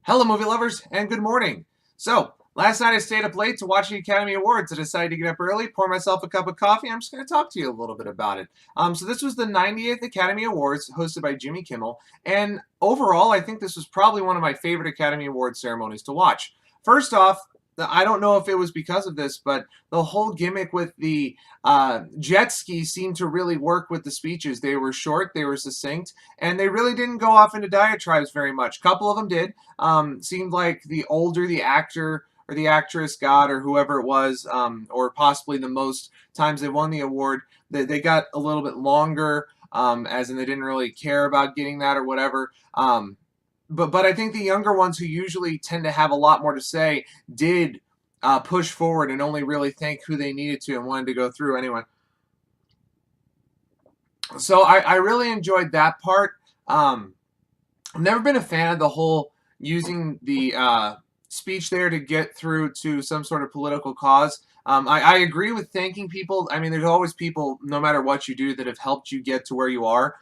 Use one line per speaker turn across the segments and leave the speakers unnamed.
Hello, movie lovers, and good morning. So, last night I stayed up late to watch the Academy Awards. I decided to get up early, pour myself a cup of coffee. I'm just going to talk to you a little bit about it. So this was the 90th Academy Awards, hosted by Jimmy Kimmel, and overall, I think this was probably one of my favorite Academy Awards ceremonies to watch. First off, I don't know if it was because of this, but the whole gimmick with the jet ski seemed to really work with the speeches. They were short, they were succinct, and they really didn't go off into diatribes very much. A couple of them did. Seemed like the older the actor or the actress got, or whoever it was, or possibly the most times they won the award, they got a little bit longer, as in they didn't really care about getting that or whatever. But I think the younger ones who usually tend to have a lot more to say did push forward and only really thank who they needed to and wanted to go through anyway. So I really enjoyed that part. I've never been a fan of the whole using the speech there to get through to some sort of political cause. I agree with thanking people. I mean, there's always people, no matter what you do, that have helped you get to where you are.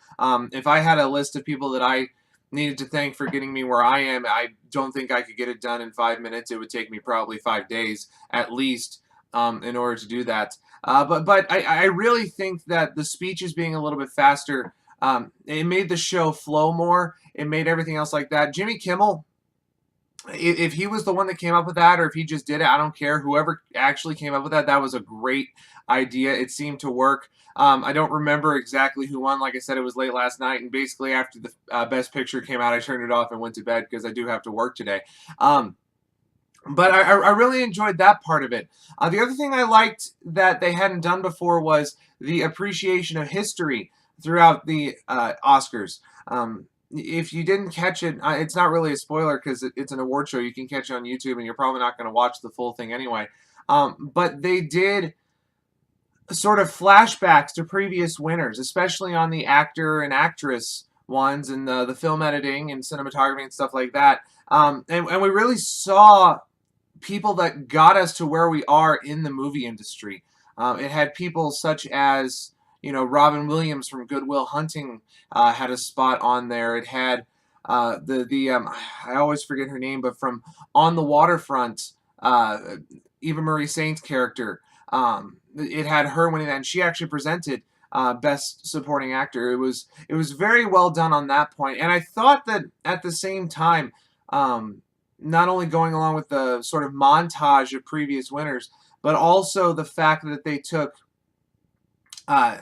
If I had a list of people that I needed to thank for getting me where I am, I don't think I could get it done in 5 minutes. It would take me probably 5 days at least in order to do that. But I really think that the speeches being a little bit faster, it made the show flow more. It made everything else like that. Jimmy Kimmel, if he was the one that came up with that, or if he just did it, I don't care. Whoever actually came up with that, that was a great idea. It seemed to work. I don't remember exactly who won. Like I said, it was late last night, and basically after the Best Picture came out, I turned it off and went to bed because I do have to work today. But I really enjoyed that part of it. The other thing I liked that they hadn't done before was the appreciation of history throughout the Oscars. If you didn't catch it, it's not really a spoiler because it's an award show. You can catch it on YouTube, and you're probably not going to watch the full thing anyway. But they did sort of flashbacks to previous winners, especially on the actor and actress ones, and the film editing and cinematography and stuff like that. And we really saw people that got us to where we are in the movie industry. It had people such as, Robin Williams from Good Will Hunting had a spot on there. It had I always forget her name, but from On the Waterfront, Eva Marie Saint's character. It had her winning that, and she actually presented Best Supporting Actor. It was very well done on that point, and I thought that at the same time, not only going along with the sort of montage of previous winners, but also the fact that they took uh,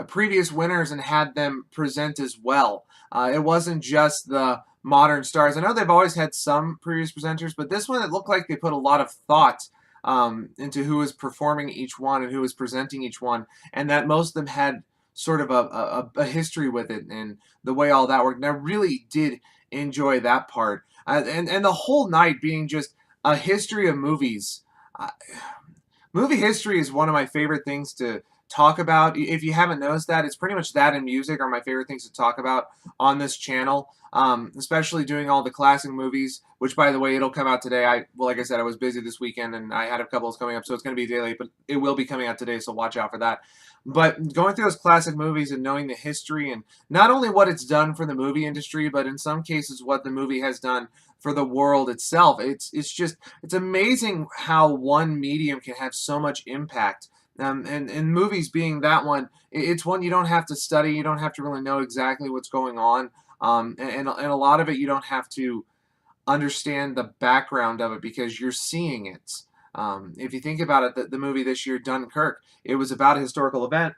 previous winners and had them present as well. It wasn't just the modern stars. I know they've always had some previous presenters, but this one, it looked like they put a lot of thought into who was performing each one and who was presenting each one, and that most of them had sort of a history with it and the way all that worked. And I really did enjoy that part. And the whole night being just a history of movies. Uh, Movie history is one of my favorite things to talk about. If you haven't noticed that, it's pretty much that and music are my favorite things to talk about on this channel. Especially doing all the classic movies, which, by the way, it'll come out today. Like I said, I was busy this weekend and I had a couple coming up, so it's going to be a day late, but it will be coming out today, so watch out for that. But going through those classic movies and knowing the history and not only what it's done for the movie industry, but in some cases what the movie has done for the world itself. It's amazing how one medium can have so much impact. And movies being that one, it's one you don't have to study. You don't have to really know exactly what's going on. And a lot of it you don't have to understand the background of it because you're seeing it. If you think about it, the movie this year, Dunkirk, it was about a historical event.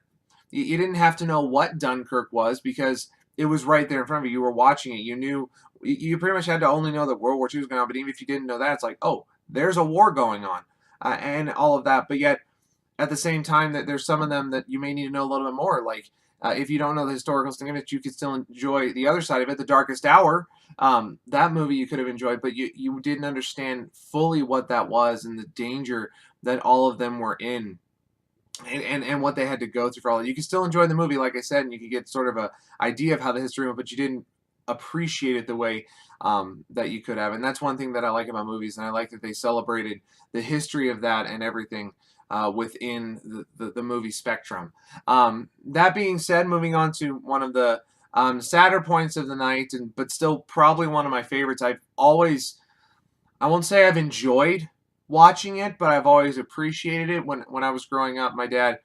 You didn't have to know what Dunkirk was because it was right there in front of you. You were watching it. You knew. You pretty much had to only know that World War II was going on. But even if you didn't know that, it's like, oh, there's a war going on, and all of that. But yet, at the same time, that there's some of them that you may need to know a little bit more. Like if you don't know the historical significance, you could still enjoy the other side of it, The Darkest Hour. That movie you could have enjoyed, but you didn't understand fully what that was and the danger that all of them were in. And what they had to go through for all that. You can still enjoy the movie, like I said, and you can get sort of a idea of how the history went, but you didn't appreciate it the way that you could have. And that's one thing that I like about movies, and I like that they celebrated the history of that and everything within the movie spectrum. That being said, moving on to one of the sadder points of the night, but still probably one of my favorites. I've always I won't say I've enjoyed watching it, but I've always appreciated it. When I was growing up, my dad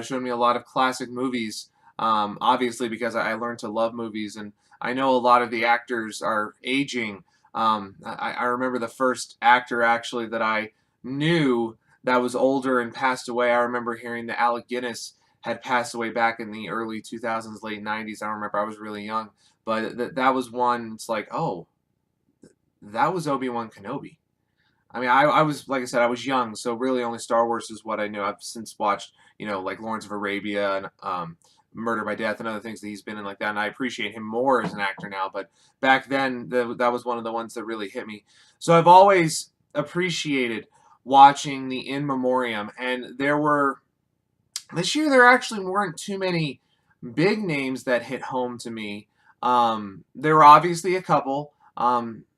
showed me a lot of classic movies, obviously because I learned to love movies, and I know a lot of the actors are aging. I remember the first actor actually that I knew that was older and passed away. I remember hearing that Alec Guinness had passed away back in the early 2000s, late 90s. I remember I was really young, but that was one. It's like, oh, that was Obi-Wan Kenobi. I mean, I was, like I said, I was young, so really only Star Wars is what I knew. I've since watched, like Lawrence of Arabia and Murder by Death and other things that he's been in like that, and I appreciate him more as an actor now. But back then, that was one of the ones that really hit me. So I've always appreciated watching the In Memoriam, and this year there actually weren't too many big names that hit home to me. There were obviously a couple.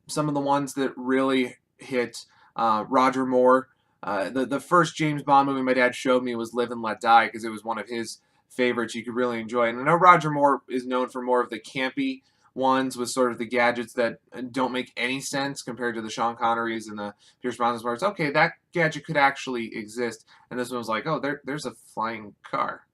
Some of the ones that really hit, Roger Moore. The first James Bond movie my dad showed me was Live and Let Die because it was one of his favorites you could really enjoy. And I know Roger Moore is known for more of the campy ones with sort of the gadgets that don't make any sense compared to the Sean Connerys and the Pierce Brosnans, where it's okay, that gadget could actually exist. And this one was like, oh, there's a flying car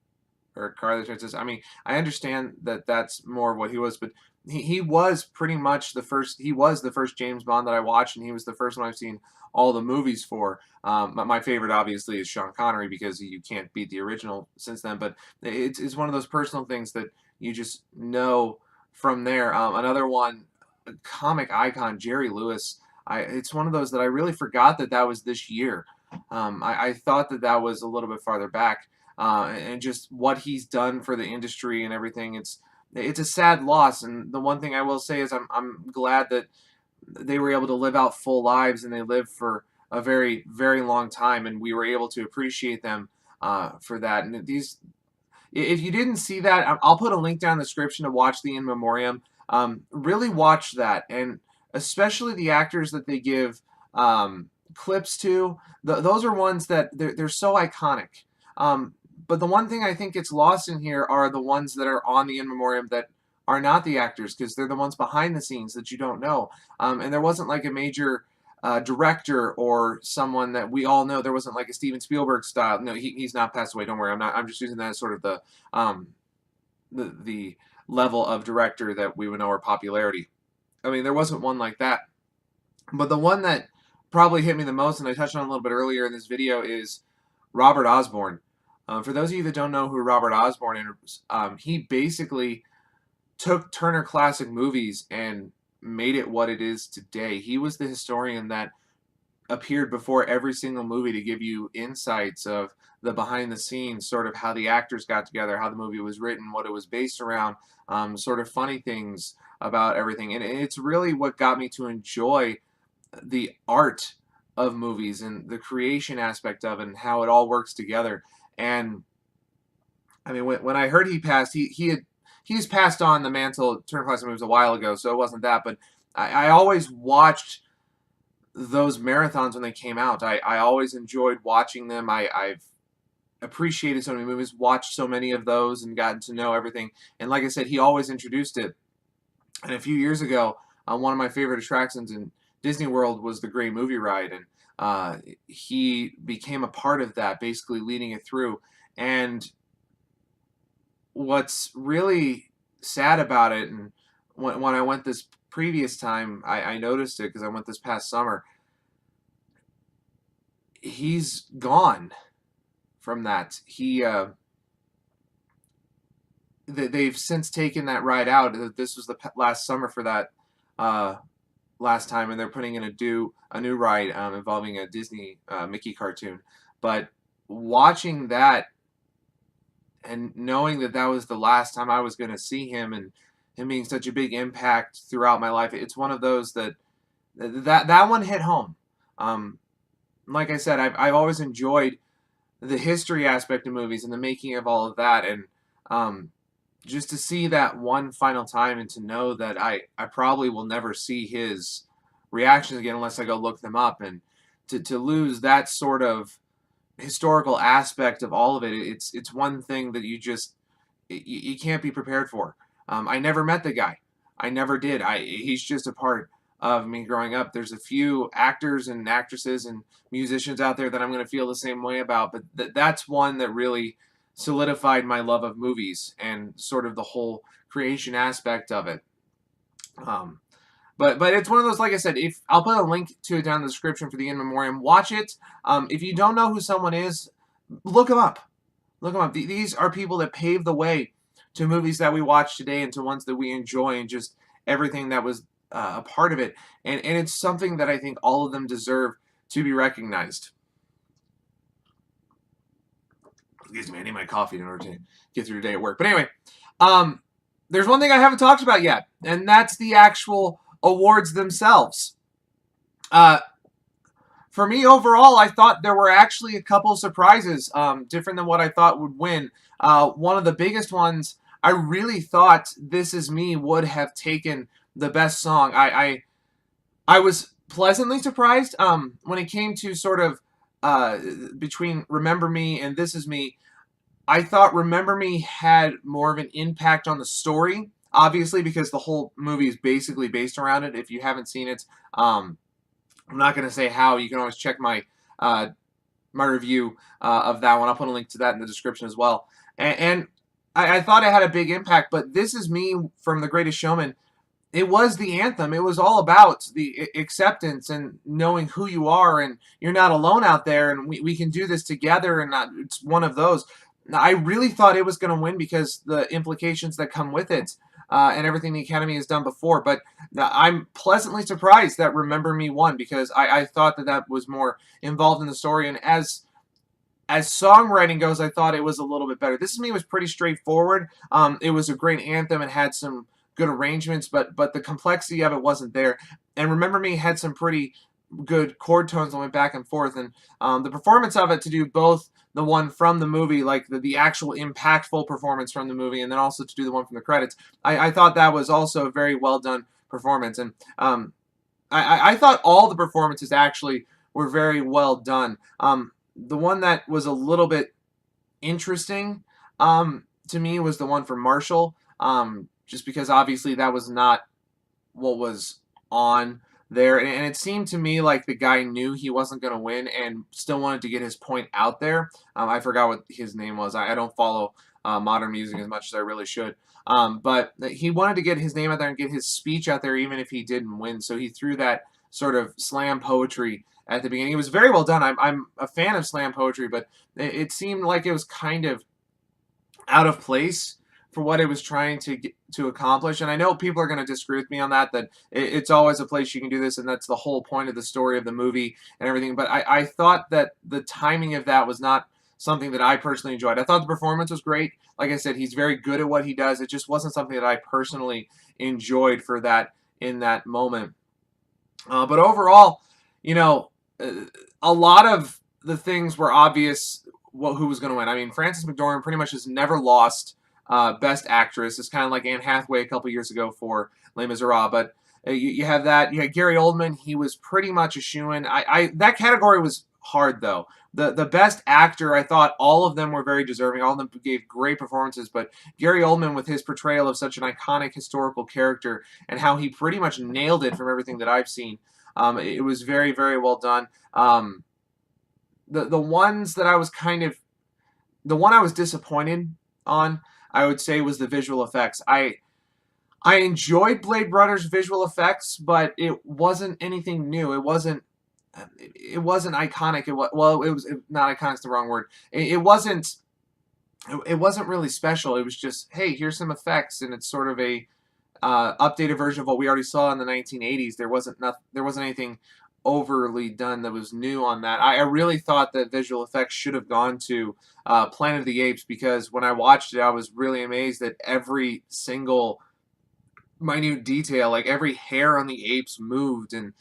or a car that transits. I mean, I understand that that's more of what he was, but he was pretty much the first. He was the first James Bond that I watched, and he was the first one I've seen all the movies for. My favorite, obviously, is Sean Connery because you can't beat the original since then. But it's one of those personal things that you just know from there. Another one, a comic icon, Jerry Lewis. It's one of those that I really forgot that was this year. I thought that was a little bit farther back, and just what he's done for the industry and everything. It's a sad loss, and the one thing I will say is I'm glad that they were able to live out full lives and they lived for a very very long time, and we were able to appreciate them for that. And if you didn't see that, I'll put a link down in the description to watch the In Memoriam. Really watch that, and especially the actors that they give clips to. Those are ones that they're so iconic. But the one thing I think gets lost in here are the ones that are on the In Memoriam that are not the actors because they're the ones behind the scenes that you don't know. And there wasn't like a major director or someone that we all know. There wasn't like a Steven Spielberg style. No, he's not passed away. Don't worry. I'm not. I'm just using that as sort of um, the level of director that we would know or popularity. I mean, there wasn't one like that. But the one that probably hit me the most, and I touched on a little bit earlier in this video, is Robert Osborne. For those of you that don't know who Robert Osborne is, he basically took Turner Classic Movies and made it what it is today. He was the historian that appeared before every single movie to give you insights of the behind the scenes, sort of how the actors got together, how the movie was written, what it was based around, sort of funny things about everything. And it's really what got me to enjoy the art of movies and the creation aspect of it and how it all works together. And I mean, when I heard he passed, he's passed on the mantle of Turner Classic Movies a while ago, so it wasn't that. But I always watched those marathons when they came out. I always enjoyed watching them. I've appreciated so many movies, watched so many of those, and gotten to know everything. And like I said, he always introduced it. And a few years ago, one of my favorite attractions in Disney World was the Great Movie Ride, and he became a part of that, basically leading it through. And what's really sad about it, and when I went this previous time, I noticed it because I went this past summer. He's gone from that. They've since taken that ride out. This was the last summer for that last time, and they're putting in a new ride involving a Disney Mickey cartoon. But watching that and knowing that was the last time I was going to see him, and him being such a big impact throughout my life, it's one of those that one hit home. Like I said, I've always enjoyed the history aspect of movies and the making of all of that, and just to see that one final time and to know that I probably will never see his reactions again unless I go look them up, and to lose that sort of historical aspect of all of it, it's one thing that you can't be prepared for. I never met the guy. I never did. He's just a part of me growing up. There's a few actors and actresses and musicians out there that I'm going to feel the same way about, but that's one that really solidified my love of movies and sort of the whole creation aspect of it. Um, but it's one of those, like I said, if I'll put a link to it down in the description for the In Memoriam. Watch it. If you don't know who someone is, look them up. Look them up. These are people that paved the way to movies that we watch today and to ones that we enjoy and just everything that was a part of it. And it's something that I think all of them deserve to be recognized. Excuse me, I need my coffee in order to get through the day at work. But anyway, there's one thing I haven't talked about yet, and that's the actual awards themselves. For me, overall, I thought there were actually a couple of surprises, different than what I thought would win. One of the biggest ones, I really thought This Is Me would have taken the best song. I was pleasantly surprised when it came to sort of between Remember Me and This Is Me. I thought Remember Me had more of an impact on the story, obviously, because the whole movie is basically based around it. If you haven't seen it, I'm not going to say how. You can always check my my review of that one. I'll put a link to that in the description as well. And I thought it had a big impact, but This Is Me from The Greatest Showman, it was the anthem. It was all about the acceptance and knowing who you are and you're not alone out there and we can do this together, and it's one of those. I really thought it was going to win because the implications that come with it and everything the Academy has done before. But I'm pleasantly surprised that Remember Me won because I thought that was more involved in the story. And as songwriting goes, I thought it was a little bit better. This Is Me was pretty straightforward. It was a great anthem and had some good arrangements, but the complexity of it wasn't there. And Remember Me had some pretty good chord tones that went back and forth, and the performance of it, to do both the one from the movie, like the actual impactful performance from the movie, and then also to do the one from the credits, I thought that was also a very well done performance. And I thought all the performances actually were very well done. The one that was a little bit interesting to me was the one from Marshall, just because obviously that was not what was on there, and it seemed to me like the guy knew he wasn't going to win and still wanted to get his point out there. I forgot what his name was. I don't follow modern music as much as I really should, but he wanted to get his name out there and get his speech out there even if he didn't win, so he threw that sort of slam poetry at the beginning. It was very well done. I'm a fan of slam poetry, but it seemed like it was kind of out of place for what it was trying to accomplish. And I know people are going to disagree with me on that it's always a place you can do this, and that's the whole point of the story of the movie and everything. But I thought that the timing of that was not something that I personally enjoyed. I thought the performance was great. Like I said, he's very good at what he does. It just wasn't something that I personally enjoyed for that in that moment. But overall, you know, a lot of the things were obvious who was going to win. I mean, Frances McDormand pretty much has never lost Best Actress. It's kind of like Anne Hathaway a couple years ago for Les Miserables. But you have that. You had Gary Oldman. He was pretty much a shoo-in. That category was hard, though. The Best Actor, I thought all of them were very deserving. All of them gave great performances. But Gary Oldman, with his portrayal of such an iconic historical character and how he pretty much nailed it from everything that I've seen, it was very, very well done. The ones that I was the one I was disappointed on, I would say, was the visual effects. I enjoyed Blade Runner's visual effects, but it wasn't anything new. It wasn't iconic. It was not iconic is the wrong word. It wasn't really special. It was just, hey, here's some effects, and it's sort of a updated version of what we already saw in the 1980s. There wasn't anything overly done that was new on that. I really thought that visual effects should have gone to Planet of the Apes, because when I watched it, I was really amazed that every single minute detail, like every hair on the apes moved, and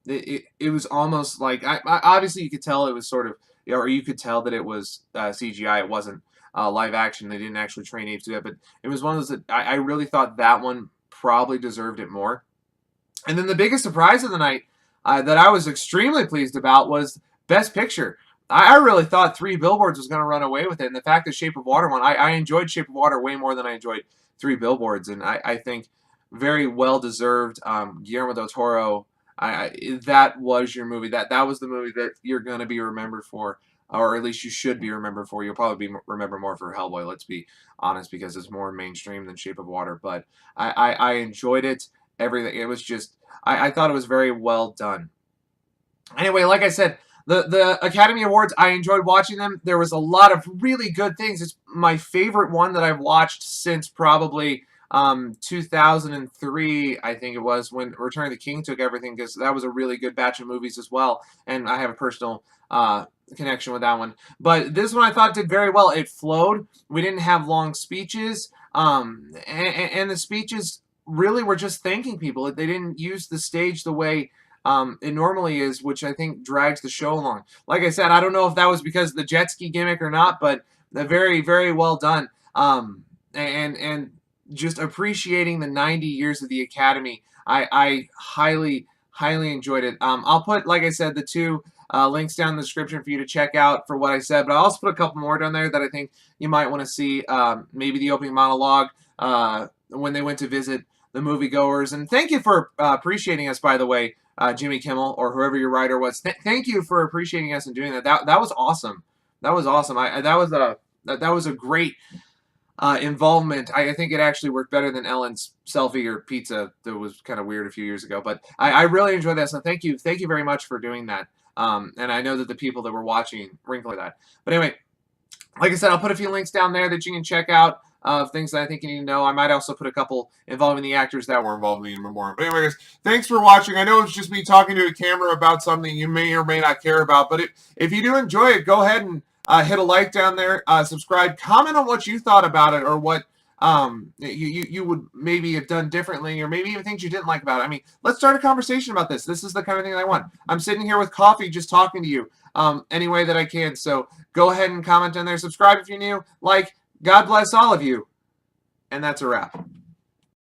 it was almost like, obviously you could tell it was sort of, or you could tell that it was CGI. It wasn't live action. They didn't actually train apes to do that, but it was one of those that I really thought that one probably deserved it more. And then the biggest surprise of the night that I was extremely pleased about was Best Picture. I really thought Three Billboards was going to run away with it, and the fact that Shape of Water won, I enjoyed Shape of Water way more than I enjoyed Three Billboards, and I think very well deserved. Guillermo del Toro, that was your movie. That was the movie that you're gonna be remembered for, or at least you should be remembered for. You'll probably be remembered more for Hellboy. Let's be honest, because it's more mainstream than Shape of Water. But I enjoyed it. Everything. It was just I thought it was very well done. Anyway, like I said, the Academy Awards, I enjoyed watching them. There was a lot of really good things. It's my favorite one that I've watched since probably 2003, I think it was, when Return of the King took everything, because that was a really good batch of movies as well, and I have a personal connection with that one. But this one I thought did very well. It flowed. We didn't have long speeches, and the speeches really were just thanking people. They didn't use the stage the way it normally is, which I think drags the show along. Like I said, I don't know if that was because of the jet ski gimmick or not, but very, very well done. And just appreciating the 90 years of the Academy, I highly, highly enjoyed it. I'll put, like I said, the two links down in the description for you to check out for what I said, but I'll also put a couple more down there that I think you might want to see. Maybe the opening monologue when they went to visit the moviegoers. And thank you for appreciating us, by the way, Jimmy Kimmel or whoever your writer was. Thank you for appreciating us and doing that. That was awesome. That was awesome. That was a great involvement. I think it actually worked better than Ellen's selfie or pizza that was kind of weird a few years ago. But I really enjoyed that. So thank you very much for doing that. And I know that the people that were watching wrinkle that. But anyway, like I said, I'll put a few links down there that you can check out of things that I think you need to know. I might also put a couple involving the actors that were involved in the memoriam. But anyway, guys, thanks for watching. I know it's just me talking to a camera about something you may or may not care about, but if you do enjoy it, go ahead and hit a like down there, subscribe, comment on what you thought about it, or what you would maybe have done differently, or maybe even things you didn't like about it. I mean, let's start a conversation about this. This is the kind of thing I want. I'm sitting here with coffee just talking to you any way that I can. So go ahead and comment down there. Subscribe if you're new. Like, God bless all of you. And that's a wrap.